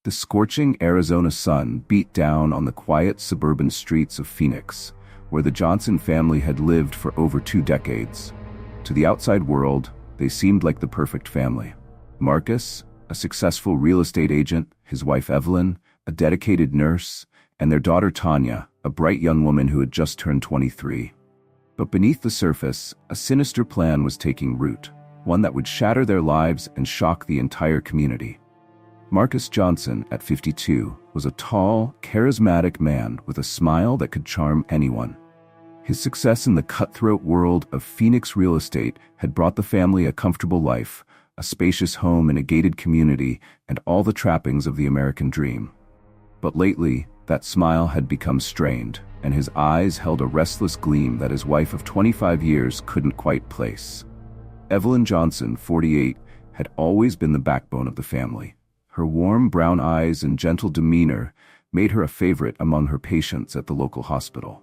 The scorching Arizona sun beat down on the quiet suburban streets of Phoenix, where the Johnson family had lived for over 2 decades. To the outside world, they seemed like the perfect family. Marcus, a successful real estate agent, his wife Evelyn, a dedicated nurse, and their daughter Tanya, a bright young woman who had just turned 23. But beneath the surface, a sinister plan was taking root, one that would shatter their lives and shock the entire community. Marcus Johnson, at 52, was a tall, charismatic man with a smile that could charm anyone. His success in the cutthroat world of Phoenix real estate had brought the family a comfortable life, a spacious home in a gated community, and all the trappings of the American dream. But lately, that smile had become strained, and his eyes held a restless gleam that his wife of 25 years couldn't quite place. Evelyn Johnson, 48, had always been the backbone of the family. Her warm brown eyes and gentle demeanor made her a favorite among her patients at the local hospital.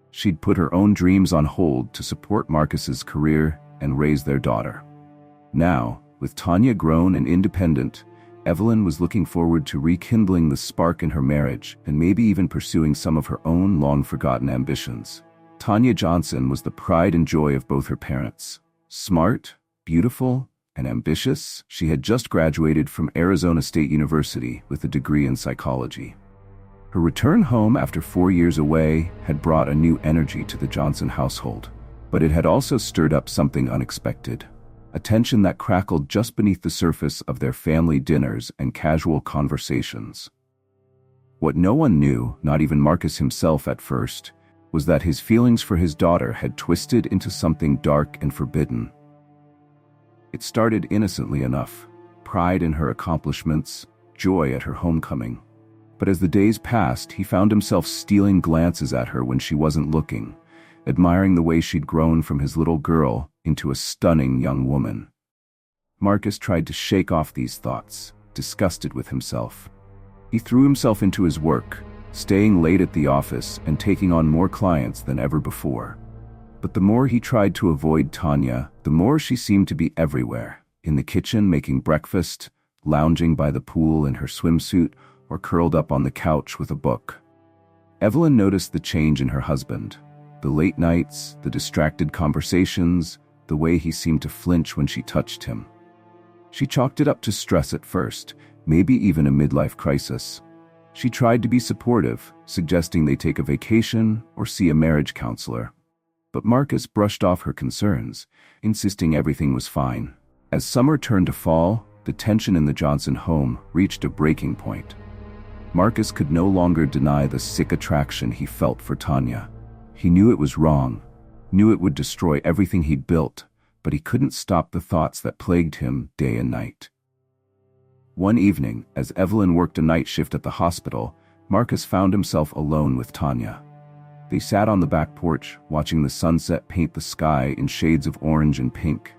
She'd put her own dreams on hold to support Marcus's career and raise their daughter. Now, with Tanya grown and independent, Evelyn was looking forward to rekindling the spark in her marriage and maybe even pursuing some of her own long-forgotten ambitions. Tanya Johnson was the pride and joy of both her parents. Smart, beautiful, and ambitious, she had just graduated from Arizona State University with a degree in psychology. Her return home after 4 years away had brought a new energy to the Johnson household, but it had also stirred up something unexpected, a tension that crackled just beneath the surface of their family dinners and casual conversations. What no one knew, not even Marcus himself at first, was that his feelings for his daughter had twisted into something dark and forbidden. It started innocently enough, pride in her accomplishments, joy at her homecoming. But as the days passed, he found himself stealing glances at her when she wasn't looking, admiring the way she'd grown from his little girl into a stunning young woman. Marcus tried to shake off these thoughts, disgusted with himself. He threw himself into his work, staying late at the office and taking on more clients than ever before. But the more he tried to avoid Tanya, the more she seemed to be everywhere, in the kitchen making breakfast, lounging by the pool in her swimsuit, or curled up on the couch with a book. Evelyn noticed the change in her husband, the late nights, the distracted conversations, the way he seemed to flinch when she touched him. She chalked it up to stress at first, maybe even a midlife crisis. She tried to be supportive, suggesting they take a vacation or see a marriage counselor. But Marcus brushed off her concerns, insisting everything was fine. As summer turned to fall, the tension in the Johnson home reached a breaking point. Marcus could no longer deny the sick attraction he felt for Tanya. He knew it was wrong, knew it would destroy everything he'd built, but he couldn't stop the thoughts that plagued him day and night. One evening, as Evelyn worked a night shift at the hospital, Marcus found himself alone with Tanya. They sat on the back porch, watching the sunset paint the sky in shades of orange and pink.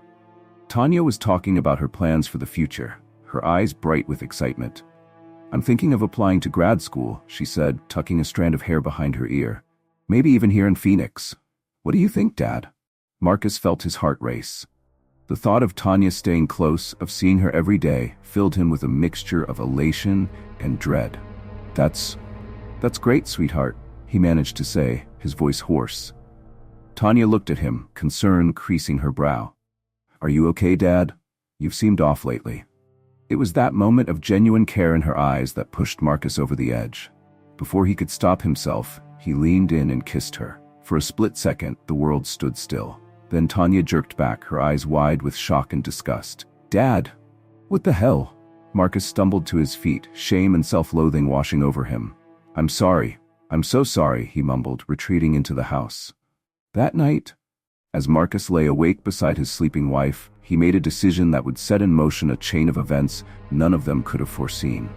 Tanya was talking about her plans for the future, her eyes bright with excitement. "I'm thinking of applying to grad school," she said, tucking a strand of hair behind her ear. "Maybe even here in Phoenix. What do you think, Dad?" Marcus felt his heart race. The thought of Tanya staying close, of seeing her every day, filled him with a mixture of elation and dread. That's great, sweetheart," he managed to say, his voice hoarse. Tanya looked at him, concern creasing her brow. "Are you okay, Dad? You've seemed off lately." It was that moment of genuine care in her eyes that pushed Marcus over the edge. Before he could stop himself, he leaned in and kissed her. For a split second, the world stood still. Then Tanya jerked back, her eyes wide with shock and disgust. "Dad! What the hell?" Marcus stumbled to his feet, shame and self-loathing washing over him. "I'm sorry. I'm so sorry," he mumbled, retreating into the house. That night, as Marcus lay awake beside his sleeping wife, he made a decision that would set in motion a chain of events none of them could have foreseen.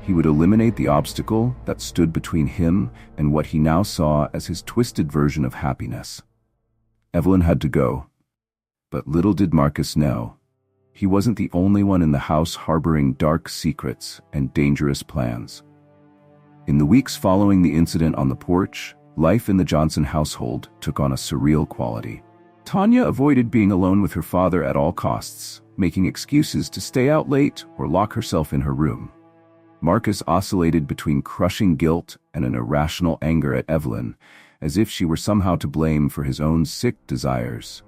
He would eliminate the obstacle that stood between him and what he now saw as his twisted version of happiness. Evelyn had to go. But little did Marcus know, he wasn't the only one in the house harboring dark secrets and dangerous plans. In the weeks following the incident on the porch, life in the Johnson household took on a surreal quality. Tanya avoided being alone with her father at all costs, making excuses to stay out late or lock herself in her room. Marcus oscillated between crushing guilt and an irrational anger at Evelyn, as if she were somehow to blame for his own sick desires.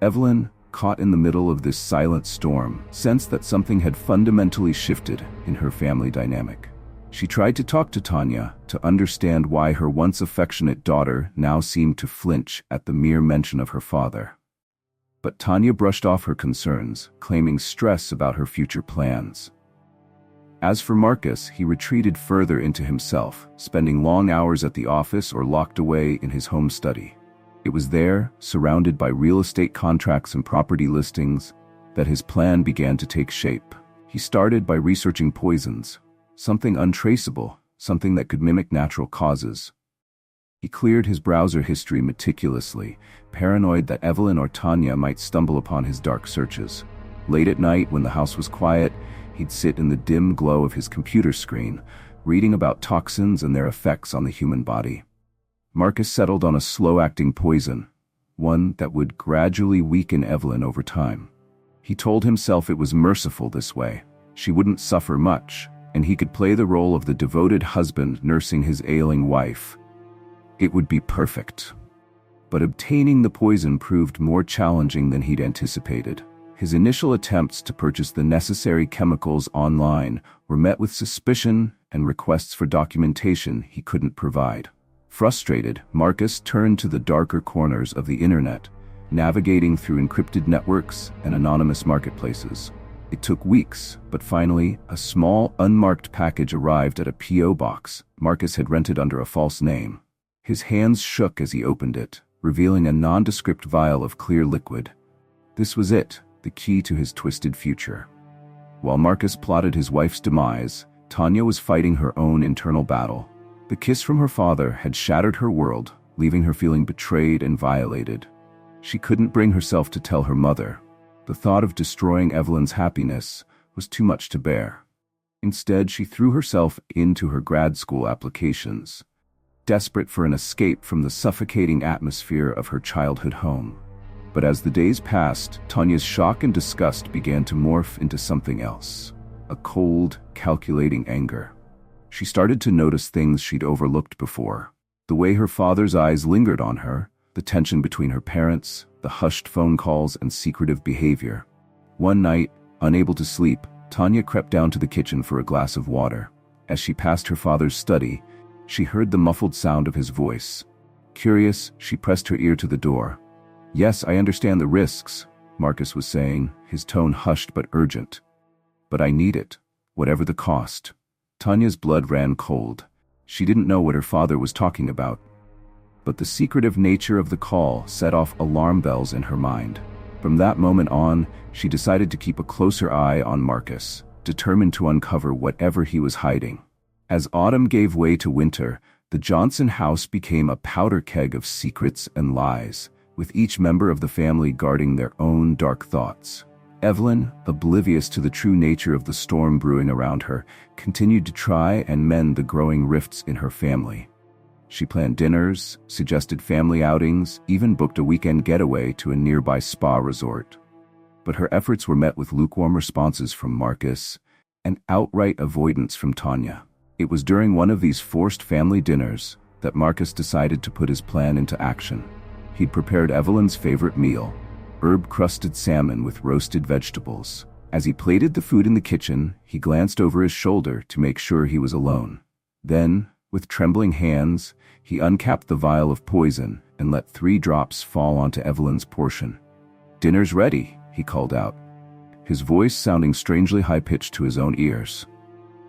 Evelyn, caught in the middle of this silent storm, sensed that something had fundamentally shifted in her family dynamic. She tried to talk to Tanya to understand why her once affectionate daughter now seemed to flinch at the mere mention of her father. But Tanya brushed off her concerns, claiming stress about her future plans. As for Marcus, he retreated further into himself, spending long hours at the office or locked away in his home study. It was there, surrounded by real estate contracts and property listings, that his plan began to take shape. He started by researching poisons, something untraceable, something that could mimic natural causes. He cleared his browser history meticulously, paranoid that Evelyn or Tanya might stumble upon his dark searches. Late at night, when the house was quiet, he'd sit in the dim glow of his computer screen, reading about toxins and their effects on the human body. Marcus settled on a slow-acting poison, one that would gradually weaken Evelyn over time. He told himself it was merciful this way. She wouldn't suffer much, and he could play the role of the devoted husband nursing his ailing wife. It would be perfect. But obtaining the poison proved more challenging than he'd anticipated. His initial attempts to purchase the necessary chemicals online were met with suspicion and requests for documentation he couldn't provide. Frustrated, Marcus turned to the darker corners of the internet, navigating through encrypted networks and anonymous marketplaces. It took weeks, but finally, a small, unmarked package arrived at a P.O. box Marcus had rented under a false name. His hands shook as he opened it, revealing a nondescript vial of clear liquid. This was it, the key to his twisted future. While Marcus plotted his wife's demise, Tanya was fighting her own internal battle. The kiss from her father had shattered her world, leaving her feeling betrayed and violated. She couldn't bring herself to tell her mother. The thought of destroying Evelyn's happiness was too much to bear. Instead, she threw herself into her grad school applications, desperate for an escape from the suffocating atmosphere of her childhood home. But as the days passed, Tanya's shock and disgust began to morph into something else, a cold, calculating anger. She started to notice things she'd overlooked before. The way her father's eyes lingered on her, the tension between her parents, the hushed phone calls and secretive behavior. One night, unable to sleep, Tanya crept down to the kitchen for a glass of water. As she passed her father's study, she heard the muffled sound of his voice. Curious, she pressed her ear to the door. "Yes, I understand the risks," Marcus was saying, his tone hushed but urgent. "But I need it, whatever the cost." Tanya's blood ran cold. She didn't know what her father was talking about. But the secretive nature of the call set off alarm bells in her mind. From that moment on, she decided to keep a closer eye on Marcus, determined to uncover whatever he was hiding. As autumn gave way to winter, the Johnson house became a powder keg of secrets and lies, with each member of the family guarding their own dark thoughts. Evelyn, oblivious to the true nature of the storm brewing around her, continued to try and mend the growing rifts in her family. She planned dinners, suggested family outings, even booked a weekend getaway to a nearby spa resort. But her efforts were met with lukewarm responses from Marcus and outright avoidance from Tanya. It was during one of these forced family dinners that Marcus decided to put his plan into action. He'd prepared Evelyn's favorite meal, herb-crusted salmon with roasted vegetables. As he plated the food in the kitchen, he glanced over his shoulder to make sure he was alone. Then, with trembling hands, he uncapped the vial of poison and let 3 drops fall onto Evelyn's portion. "Dinner's ready," he called out, his voice sounding strangely high-pitched to his own ears.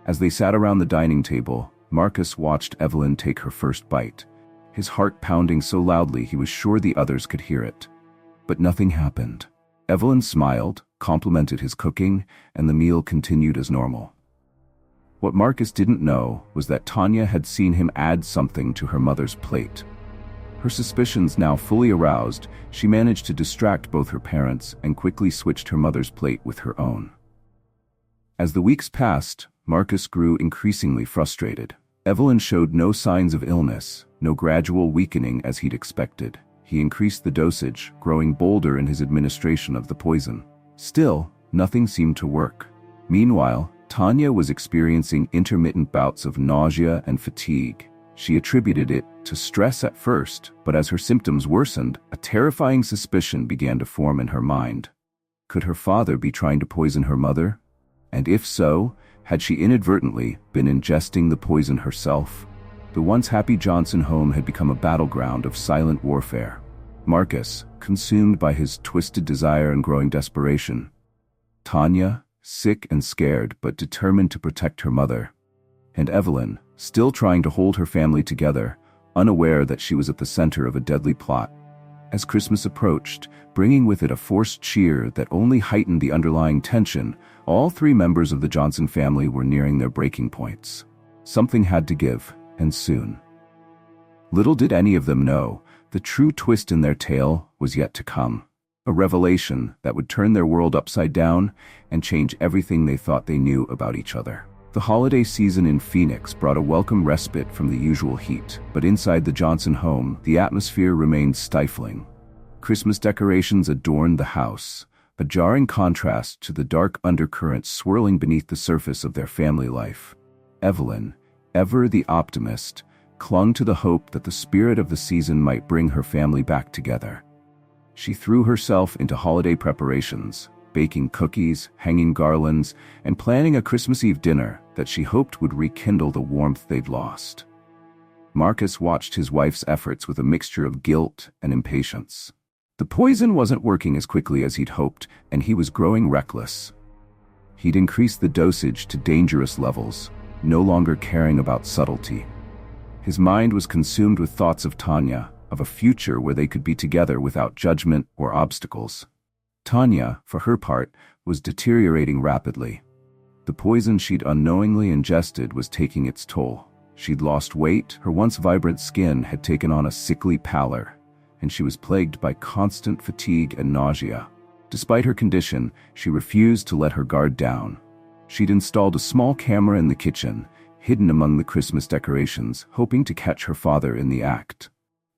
As they sat around the dining table, Marcus watched Evelyn take her first bite, his heart pounding so loudly he was sure the others could hear it. But nothing happened. Evelyn smiled, complimented his cooking, and the meal continued as normal. What Marcus didn't know was that Tanya had seen him add something to her mother's plate. Her suspicions now fully aroused, she managed to distract both her parents and quickly switched her mother's plate with her own. As the weeks passed, Marcus grew increasingly frustrated. Evelyn showed no signs of illness, no gradual weakening as he'd expected. He increased the dosage, growing bolder in his administration of the poison. Still, nothing seemed to work. Meanwhile, Tanya was experiencing intermittent bouts of nausea and fatigue. She attributed it to stress at first, but as her symptoms worsened, a terrifying suspicion began to form in her mind. Could her father be trying to poison her mother? And if so, had she inadvertently been ingesting the poison herself? The once happy Johnson home had become a battleground of silent warfare. Marcus, consumed by his twisted desire and growing desperation. Tanya, sick and scared but determined to protect her mother. And Evelyn, still trying to hold her family together, unaware that she was at the center of a deadly plot. As Christmas approached, bringing with it a forced cheer that only heightened the underlying tension, all three members of the Johnson family were nearing their breaking points. Something had to give, and soon. Little did any of them know, the true twist in their tale was yet to come. A revelation that would turn their world upside down and change everything they thought they knew about each other. The holiday season in Phoenix brought a welcome respite from the usual heat, but inside the Johnson home, the atmosphere remained stifling. Christmas decorations adorned the house, a jarring contrast to the dark undercurrents swirling beneath the surface of their family life. Evelyn, ever the optimist, clung to the hope that the spirit of the season might bring her family back together. She threw herself into holiday preparations, baking cookies, hanging garlands, and planning a Christmas Eve dinner that she hoped would rekindle the warmth they'd lost. Marcus watched his wife's efforts with a mixture of guilt and impatience. The poison wasn't working as quickly as he'd hoped, and he was growing reckless. He'd increased the dosage to dangerous levels, no longer caring about subtlety. His mind was consumed with thoughts of Tanya, of a future where they could be together without judgment or obstacles. Tanya, for her part, was deteriorating rapidly. The poison she'd unknowingly ingested was taking its toll. She'd lost weight, her once vibrant skin had taken on a sickly pallor, and she was plagued by constant fatigue and nausea. Despite her condition, she refused to let her guard down. She'd installed a small camera in the kitchen, hidden among the Christmas decorations, hoping to catch her father in the act.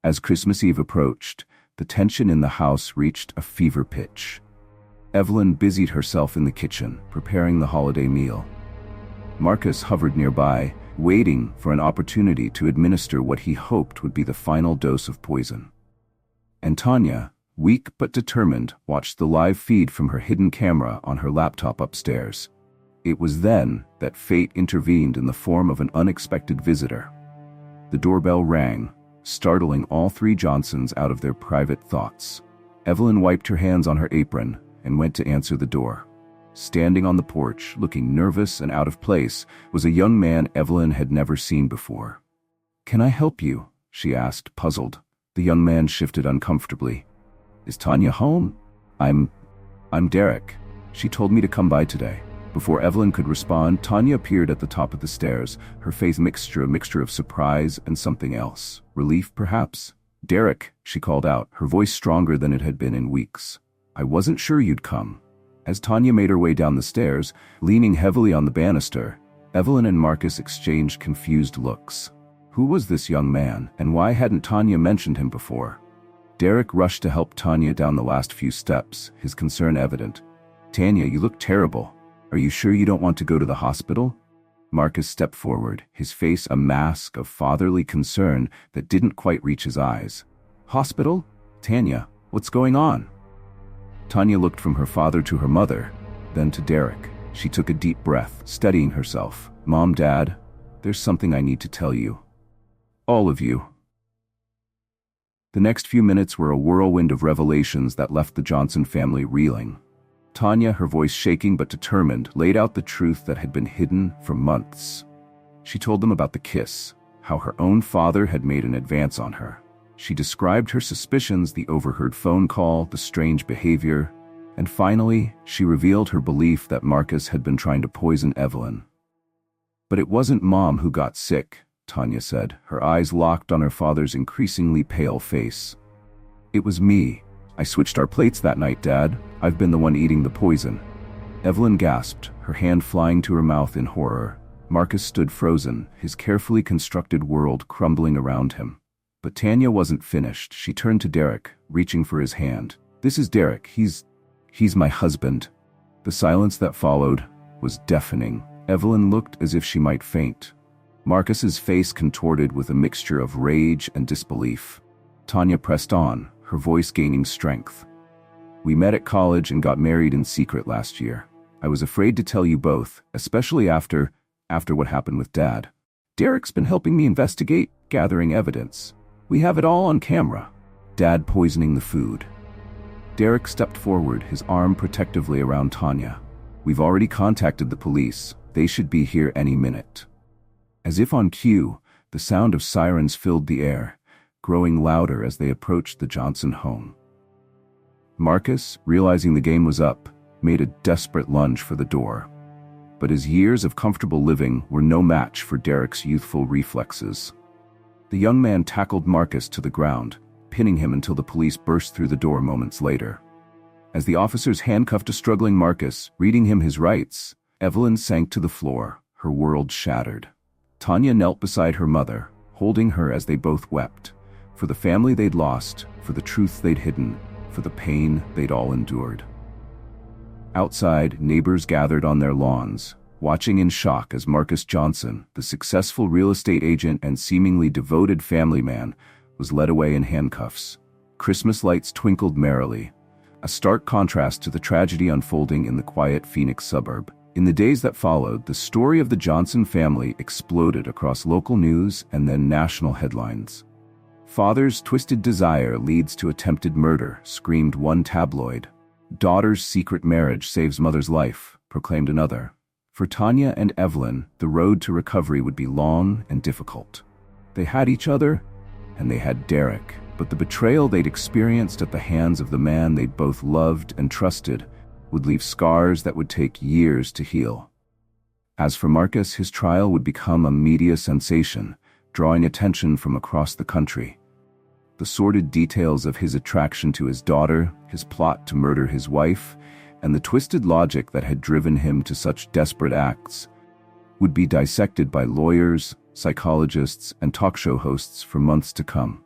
As Christmas Eve approached, the tension in the house reached a fever pitch. Evelyn busied herself in the kitchen, preparing the holiday meal. Marcus hovered nearby, waiting for an opportunity to administer what he hoped would be the final dose of poison. And Tanya, weak but determined, watched the live feed from her hidden camera on her laptop upstairs. It was then that fate intervened in the form of an unexpected visitor. The doorbell rang, startling all three Johnsons out of their private thoughts. Evelyn wiped her hands on her apron and went to answer the door. Standing on the porch, looking nervous and out of place, was a young man Evelyn had never seen before. "Can I help you?" she asked, puzzled. The young man shifted uncomfortably. "Is Tanya home?" I'm Derek. She told me to come by today." Before Evelyn could respond, Tanya appeared at the top of the stairs, her face a mixture of surprise and something else. Relief, perhaps? "Derek," she called out, her voice stronger than it had been in weeks. "I wasn't sure you'd come." As Tanya made her way down the stairs, leaning heavily on the banister, Evelyn and Marcus exchanged confused looks. Who was this young man, and why hadn't Tanya mentioned him before? Derek rushed to help Tanya down the last few steps, his concern evident. "Tanya, you look terrible. Are you sure you don't want to go to the hospital?" Marcus stepped forward, his face a mask of fatherly concern that didn't quite reach his eyes. "Hospital? Tanya, what's going on?" Tanya looked from her father to her mother, then to Derek. She took a deep breath, steadying herself. "Mom, Dad, there's something I need to tell you. All of you." The next few minutes were a whirlwind of revelations that left the Johnson family reeling. Tanya, her voice shaking but determined, laid out the truth that had been hidden for months. She told them about the kiss, how her own father had made an advance on her. She described her suspicions, the overheard phone call, the strange behavior, and finally, she revealed her belief that Marcus had been trying to poison Evelyn. "But it wasn't Mom who got sick," Tanya said, her eyes locked on her father's increasingly pale face. "It was me. I switched our plates that night, Dad. I've been the one eating the poison." Evelyn gasped, her hand flying to her mouth in horror. Marcus stood frozen, his carefully constructed world crumbling around him. But Tanya wasn't finished. She turned to Derek, reaching for his hand. "This is Derek. He's my husband." The silence that followed was deafening, Evelyn looked as if she might faint. Marcus's face contorted with a mixture of rage and disbelief. Tanya pressed on, her voice gaining strength. "We met at college and got married in secret last year. I was afraid to tell you both, especially after what happened with Dad. Derek's been helping me investigate, gathering evidence. We have it all on camera. Dad poisoning the food." Derek stepped forward, his arm protectively around Tanya. "We've already contacted the police. They should be here any minute." As if on cue, the sound of sirens filled the air, growing louder as they approached the Johnson home. Marcus, realizing the game was up, made a desperate lunge for the door. But his years of comfortable living were no match for Derek's youthful reflexes. The young man tackled Marcus to the ground, pinning him until the police burst through the door moments later. As the officers handcuffed a struggling Marcus, reading him his rights, Evelyn sank to the floor, her world shattered. Tanya knelt beside her mother, holding her as they both wept, for the family they'd lost, for the truth they'd hidden, for the pain they'd all endured. Outside, neighbors gathered on their lawns, watching in shock as Marcus Johnson, the successful real estate agent and seemingly devoted family man, was led away in handcuffs. Christmas lights twinkled merrily, a stark contrast to the tragedy unfolding in the quiet Phoenix suburb. In the days that followed, the story of the Johnson family exploded across local news and then national headlines. "Father's twisted desire leads to attempted murder," screamed one tabloid. "Daughter's secret marriage saves mother's life," proclaimed another. For Tanya and Evelyn, the road to recovery would be long and difficult. They had each other, and they had Derek, but the betrayal they'd experienced at the hands of the man they'd both loved and trusted would leave scars that would take years to heal. As for Marcus, his trial would become a media sensation, drawing attention from across the country. The sordid details of his attraction to his daughter, his plot to murder his wife, and the twisted logic that had driven him to such desperate acts would be dissected by lawyers, psychologists, and talk show hosts for months to come.